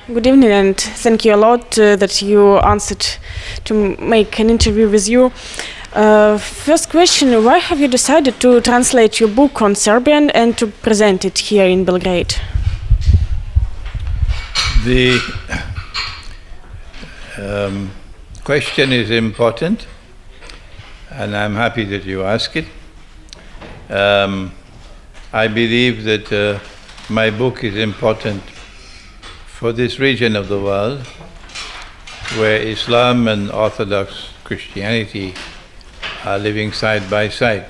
Good evening, and thank you a lot that you answered to make an interview with you. First question, why have you decided to translate your book on Serbian and to present it here in Belgrade? The question is important, and I'm happy that you ask it. I believe that my book is important for this region of the world where Islam and Orthodox Christianity are living side by side.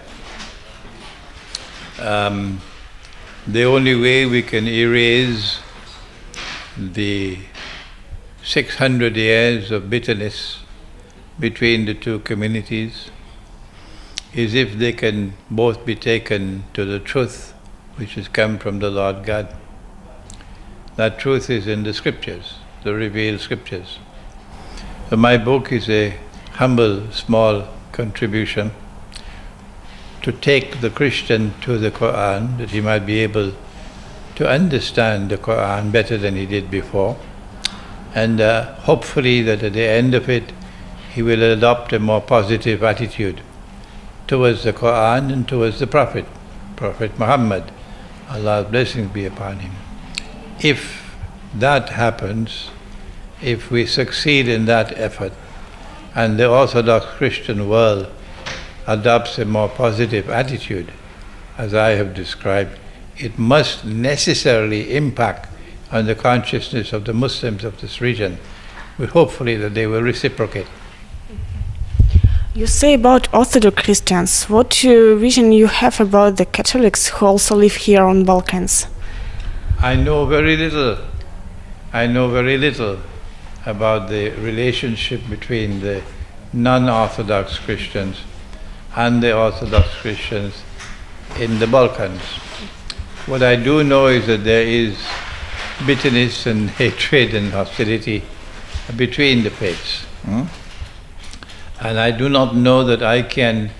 The only way we can erase the 600 years of bitterness between the two communities is if they can both be taken to the truth which has come from the Lord God. That truth is in the scriptures, the revealed scriptures. So my book is a humble, small contribution to take the Christian to the Quran, that he might be able to understand the Quran better than he did before, and hopefully that at the end of it he will adopt a more positive attitude towards the Quran and towards the Prophet Muhammad, Allah's blessings be upon him. If that happens, if we succeed in that effort, and the Orthodox Christian world adopts a more positive attitude, as I have described, it must necessarily impact on the consciousness of the Muslims of this region, but hopefully that they will reciprocate. You say about Orthodox Christians. What vision you have about the Catholics who also live here on Balkans? I know very little. I know very little about the relationship between the non-Orthodox Christians and the Orthodox Christians in the Balkans. What I do know is that there is bitterness and hatred and hostility between the faiths. And I do not know that I can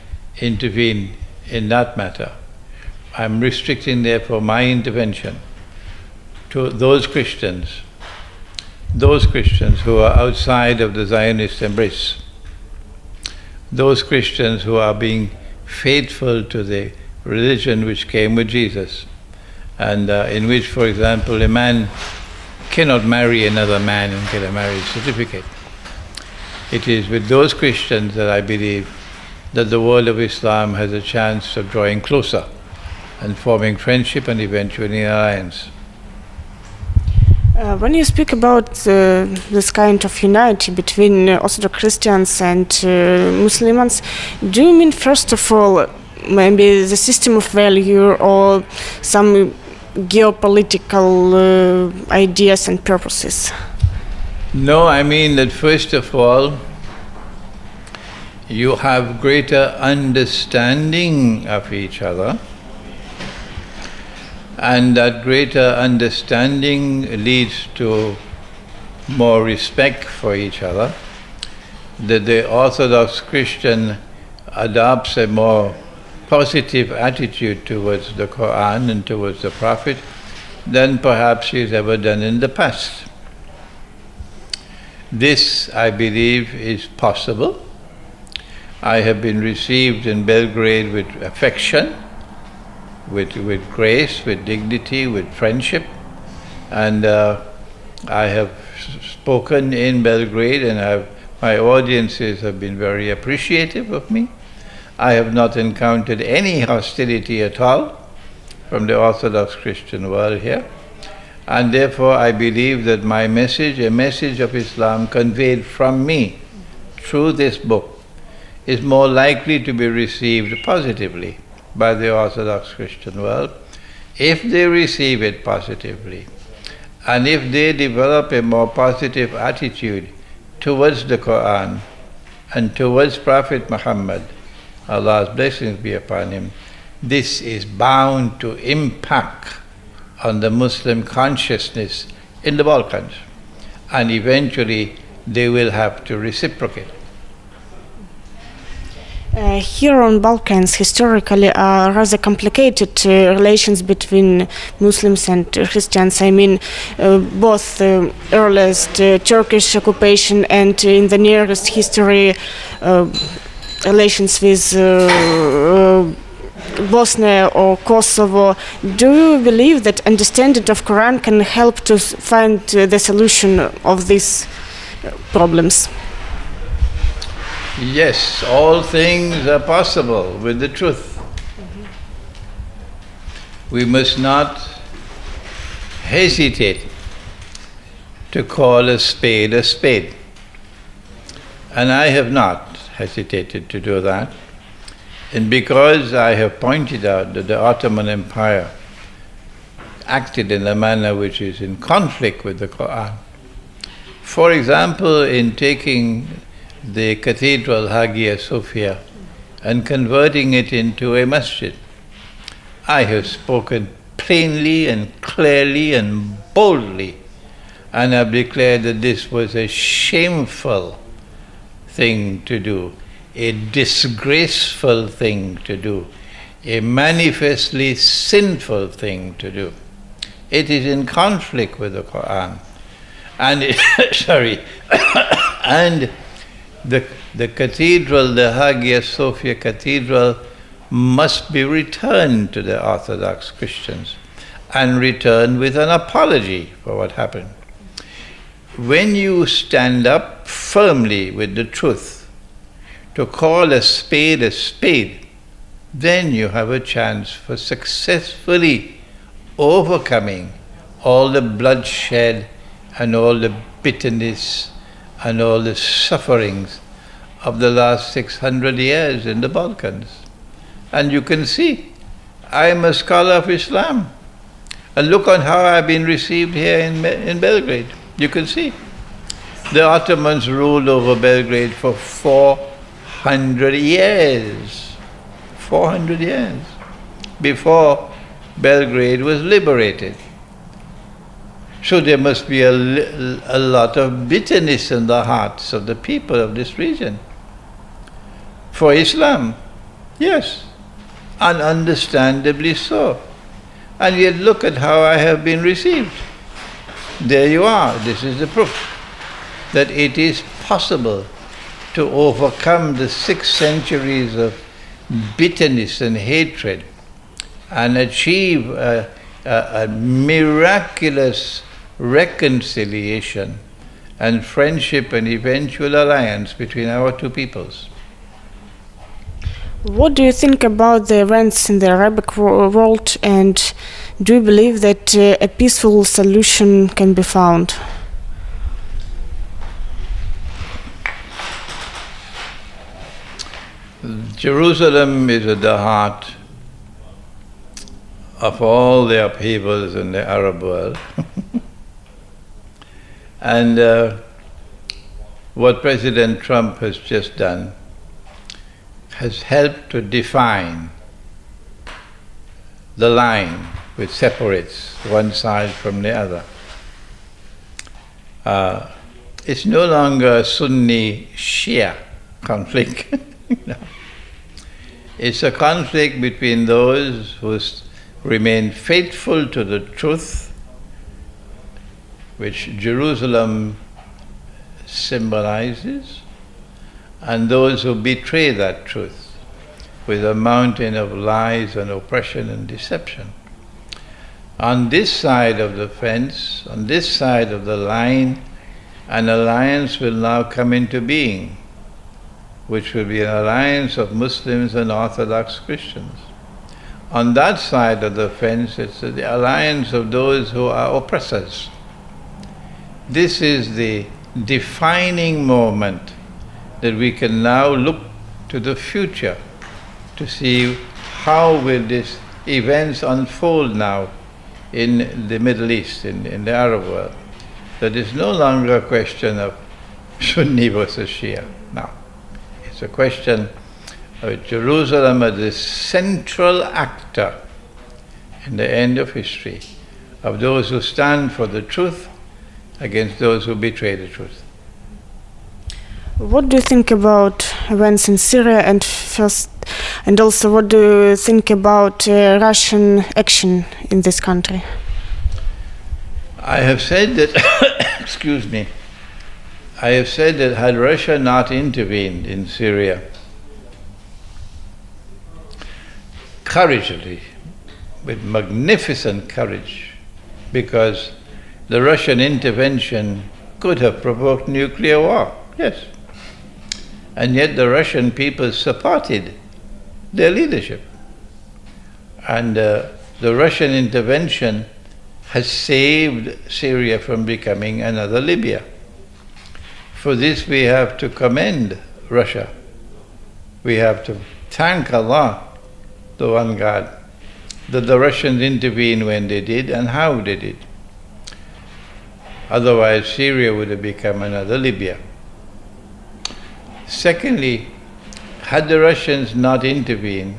intervene in that matter. I'm restricting therefore my intervention to those Christians who are outside of the Zionist embrace, those Christians who are being faithful to the religion which came with Jesus, and in which, for example, a man cannot marry another man and get a marriage certificate. It is with those Christians that I believe that the world of Islam has a chance of drawing closer and forming friendship and eventually an alliance. When you speak about this kind of unity between Orthodox Christians and Muslims, do you mean first of all maybe the system of value or some geopolitical ideas and purposes? No, I mean that first of all you have greater understanding of each other, and that greater understanding leads to more respect for each other, that the Orthodox Christian adopts a more positive attitude towards the Quran and towards the Prophet than perhaps he has ever done in the past. This, I believe, is possible. I have been received in Belgrade with affection, with grace, with dignity, with friendship, and I have spoken in Belgrade, and my audiences have been very appreciative of me. I have not encountered any hostility at all from the Orthodox Christian world here, and therefore I believe that my message, a message of Islam conveyed from me through this book, is more likely to be received positively by the Orthodox Christian world if they receive it positively, and if they develop a more positive attitude towards the Quran and towards Prophet Muhammad, Allah's blessings be upon him. This is bound to impact on the Muslim consciousness in the Balkans, and eventually they will have to reciprocate. Here on Balkans, historically, are rather complicated relations between Muslims and Christians. I mean, both earliest Turkish occupation and in the nearest history, relations with Bosnia or Kosovo. Do you believe that understanding of Quran can help to find the solution of these problems? Yes, all things are possible with the truth. We must not hesitate to call a spade a spade. And I have not hesitated to do that. And because I have pointed out that the Ottoman Empire acted in a manner which is in conflict with the Quran. For example, in taking the cathedral Hagia Sophia and converting it into a masjid, I have spoken plainly and clearly and boldly, and have declared that this was a shameful thing to do, a disgraceful thing to do, a manifestly sinful thing to do. It is in conflict with the Quran. And and the cathedral, the Hagia Sophia Cathedral, must be returned to the Orthodox Christians, and returned with an apology for what happened. When you stand up firmly with the truth, to call a spade, then you have a chance for successfully overcoming all the bloodshed and all the bitterness and all the sufferings of the last 600 years in the Balkans. And you can see, I am a scholar of Islam. And look on how I've been received here in Belgrade. You can see. The Ottomans ruled over Belgrade for 400 years. 400 years before Belgrade was liberated. So there must be a lot of bitterness in the hearts of the people of this region. For Islam, yes, and understandably so. And yet look at how I have been received. There you are. This is the proof that it is possible to overcome the 6 centuries of bitterness and hatred and achieve a miraculous reconciliation and friendship and eventual alliance between our two peoples. What do you think about the events in the Arabic world, and do you believe that a peaceful solution can be found? Jerusalem is at the heart of all the upheavals in the Arab world. And what President Trump has just done has helped to define the line which separates one side from the other. It's no longer a Sunni-Shia conflict. No. It's a conflict between those who remain faithful to the truth, which Jerusalem symbolizes, and those who betray that truth with a mountain of lies and oppression and deception. On this side of the fence, on this side of the line, an alliance will now come into being, which will be an alliance of Muslims and Orthodox Christians. On that side of the fence, it's the alliance of those who are oppressors. This is the defining moment that we can now look to the future to see how will these events unfold now in the Middle East, in the Arab world. That is no longer a question of Sunni versus Shia. Now, it's a question of Jerusalem as the central actor in the end of history, of those who stand for the truth against those who betray the truth. What do you think about events in Syria, and also what do you think about Russian action in this country? I have said that, excuse me, I have said that had Russia not intervened in Syria courageously, with magnificent courage, because the Russian intervention could have provoked nuclear war, yes. And yet the Russian people supported their leadership. And the Russian intervention has saved Syria from becoming another Libya. For this we have to commend Russia. We have to thank Allah, the one God, that the Russians intervened when they did and how they did. Otherwise Syria would have become another Libya. Secondly, had the Russians not intervened,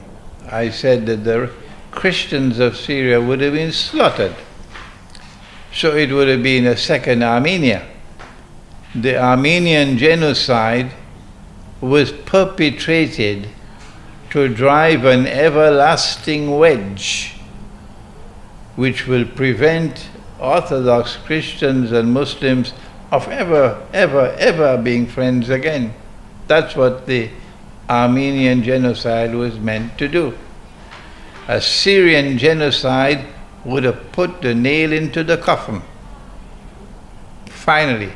I said that the Christians of Syria would have been slaughtered. So it would have been a second Armenia. The Armenian genocide was perpetrated to drive an everlasting wedge which will prevent Orthodox Christians and Muslims of ever being friends again. That's what the Armenian genocide was meant to do. A Syrian genocide would have put the nail into the coffin. Finally,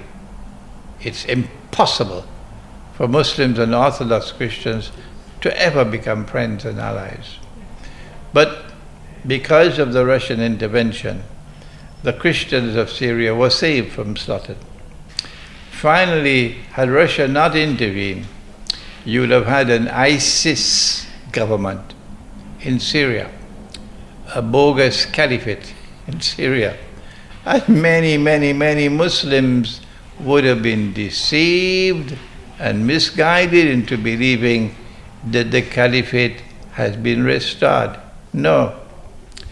it's impossible for Muslims and Orthodox Christians to ever become friends and allies. But because of the Russian intervention, the Christians of Syria were saved from slaughter. Finally, had Russia not intervened, you would have had an ISIS government in Syria, a bogus caliphate in Syria. And many Muslims would have been deceived and misguided into believing that the caliphate has been restored. No.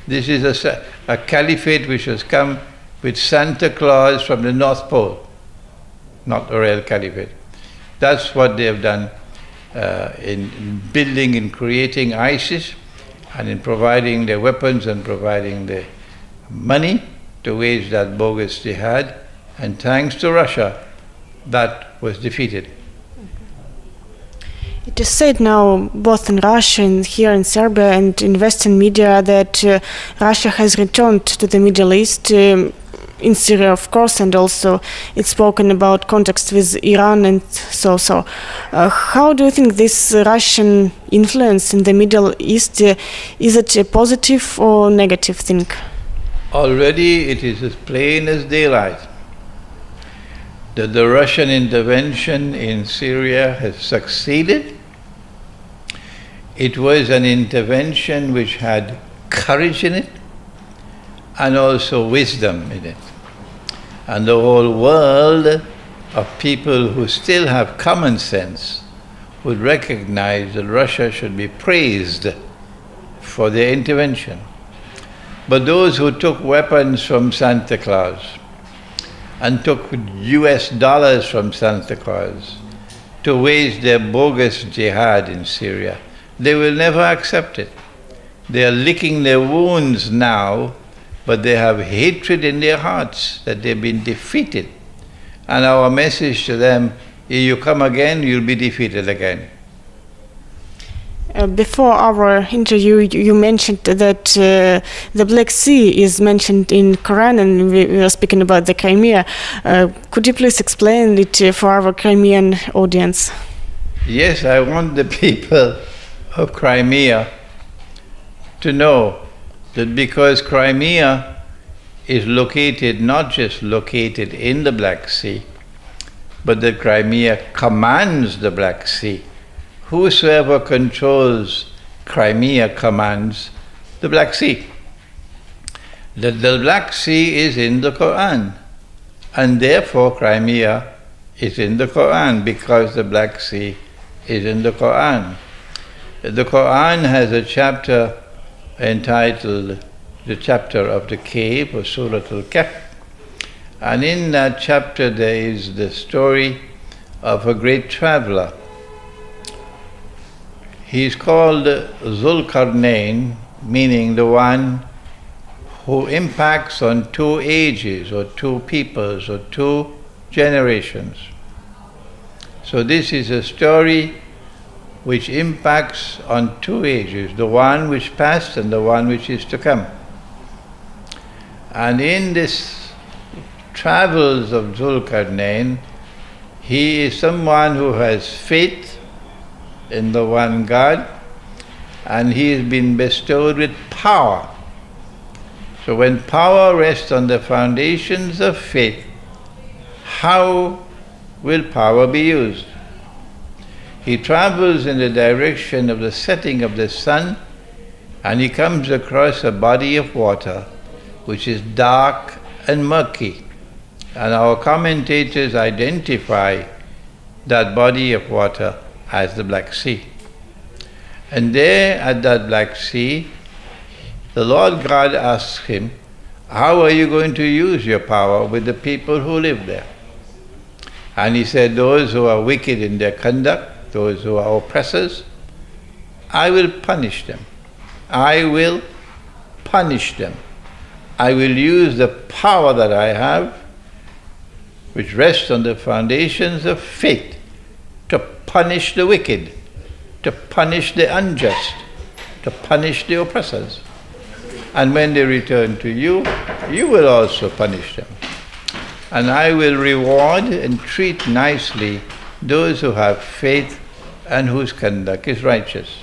This is a caliphate which has come with Santa Claus from the North Pole, not a real caliphate. That's what they have done in building and creating ISIS, and in providing the weapons and providing the money to wage that bogus jihad. And thanks to Russia, that was defeated. It is said now, both in Russia and here in Serbia and in Western media, that Russia has returned to the Middle East, in Syria, of course, and also it's spoken about context with Iran and so. How do you think this Russian influence in the Middle East, is it a positive or negative thing? Already it is as plain as daylight that the Russian intervention in Syria has succeeded. It was an intervention which had courage in it and also wisdom in it. And the whole world of people who still have common sense would recognize that Russia should be praised for their intervention. But those who took weapons from Santa Claus and took US dollars from Santa Claus to wage their bogus jihad in Syria, they will never accept it. They are licking their wounds now, but they have hatred in their hearts that they've been defeated. And our message to them, if you come again, you'll be defeated again. Before our interview, you mentioned that the Black Sea is mentioned in Quran, and we were speaking about the Crimea. Could you please explain it for our Crimean audience? Yes, I want the people of Crimea to know that because Crimea is located, not just located in the Black Sea, but that Crimea commands the Black Sea. Whosoever controls Crimea commands the Black Sea. That the Black Sea is in the Quran, and therefore Crimea is in the Quran because the Black Sea is in the Quran. The Quran has a chapter entitled the chapter of the cave, or Surah Al-Kahf, and in that chapter there is the story of a great traveler He is called Zulkarnain, meaning the one who impacts on two ages or two peoples or two generations. So this is a story which impacts on two ages, the one which passed and the one which is to come. And in this travels of Zulkarnain, he is someone who has faith in the one God, and he has been bestowed with power. So when power rests on the foundations of faith, how will power be used? He travels in the direction of the setting of the sun, and he comes across a body of water which is dark and murky. And our commentators identify that body of water as the Black Sea. And there at that Black Sea, the Lord God asks him, how are you going to use your power with the people who live there? And he said, those who are wicked in their conduct, those who are oppressors, I will punish them. I will punish them. I will use the power that I have, which rests on the foundations of faith, to punish the wicked, to punish the unjust, to punish the oppressors. And when they return to you, you will also punish them. And I will reward and treat nicely those who have faith and whose conduct is righteous.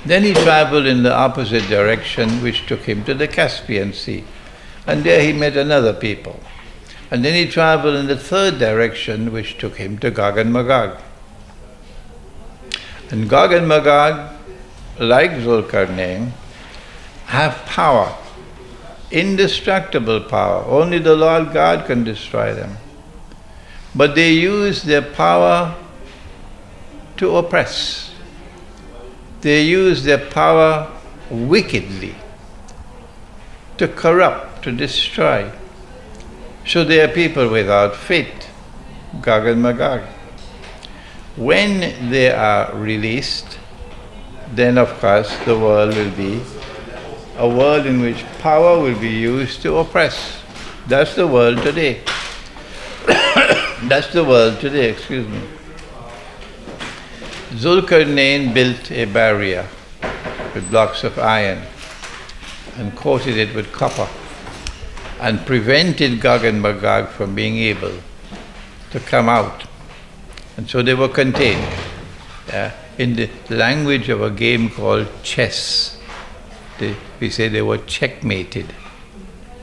Then he traveled in the opposite direction, which took him to the Caspian Sea. And there he met another people. And then he traveled in the third direction, which took him to Gog and Magog. And Gog and Magog, like Zulkarnain, have power, indestructible power. Only the Lord God can destroy them. But they use their power to oppress. They use their power wickedly, to corrupt, to destroy. So they are people without faith, Gog and Magog. When they are released, then of course the world will be a world in which power will be used to oppress. That's the world today. That's the world today, excuse me. Zulkarnain built a barrier with blocks of iron and coated it with copper and prevented Gog and Magog from being able to come out. And so they were contained. In the language of a game called chess, we say they were checkmated.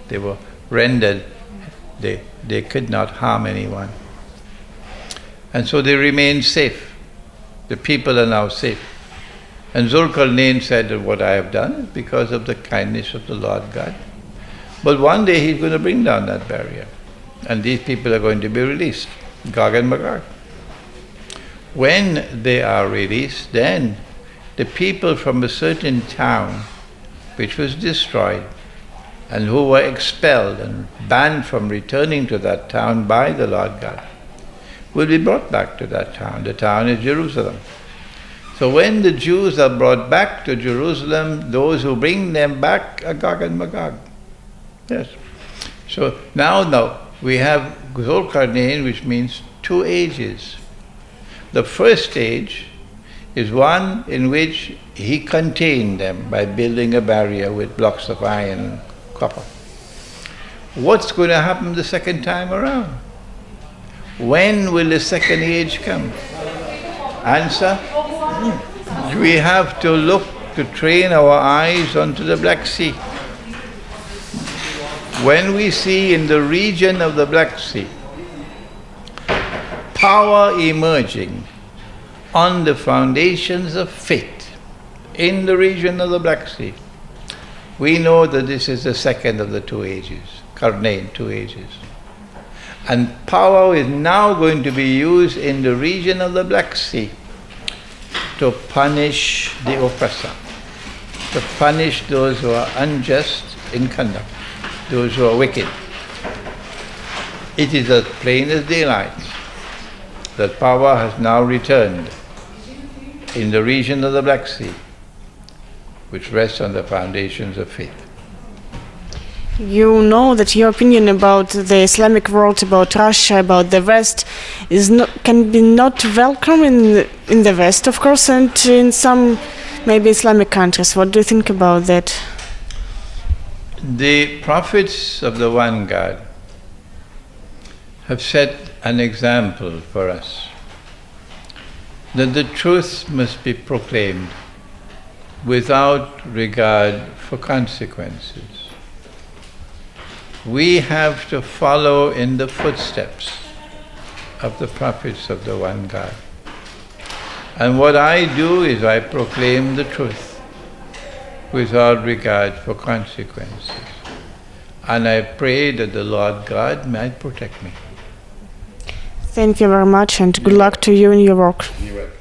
They were rendered, they could not harm anyone. And so they remained safe. The people are now safe. And Zulkarnain said that what I have done is because of the kindness of the Lord God. But one day he's going to bring down that barrier. And these people are going to be released, Gog and Magog. When they are released, then the people from a certain town which was destroyed and who were expelled and banned from returning to that town by the Lord God will be brought back to that town. The town is Jerusalem. So when the Jews are brought back to Jerusalem, those who bring them back are Gog and Magog. Yes. So now we have Zulkarnain, which means two ages. The first age is one in which he contained them by building a barrier with blocks of iron and copper. What's going to happen the second time around? When will the second age come? Answer? We have to look to train our eyes onto the Black Sea. When we see in the region of the Black Sea power emerging on the foundations of faith in the region of the Black Sea, we know that this is the second of the two ages, Karnain, two ages. And power is now going to be used in the region of the Black Sea to punish the oppressor, to punish those who are unjust in conduct, those who are wicked. It is as plain as daylight that power has now returned in the region of the Black Sea, which rests on the foundations of faith. You know that your opinion about the Islamic world, about Russia, about the West, can be not welcome in the West, of course, and in some maybe Islamic countries. What do you think about that? The prophets of the One God have set an example for us that the truth must be proclaimed without regard for consequences. We have to follow in the footsteps of the prophets of the One God. And what I do is I proclaim the truth without regard for consequences. And I pray that the Lord God might protect me. Thank you very much and good luck to you in your work. You're welcome.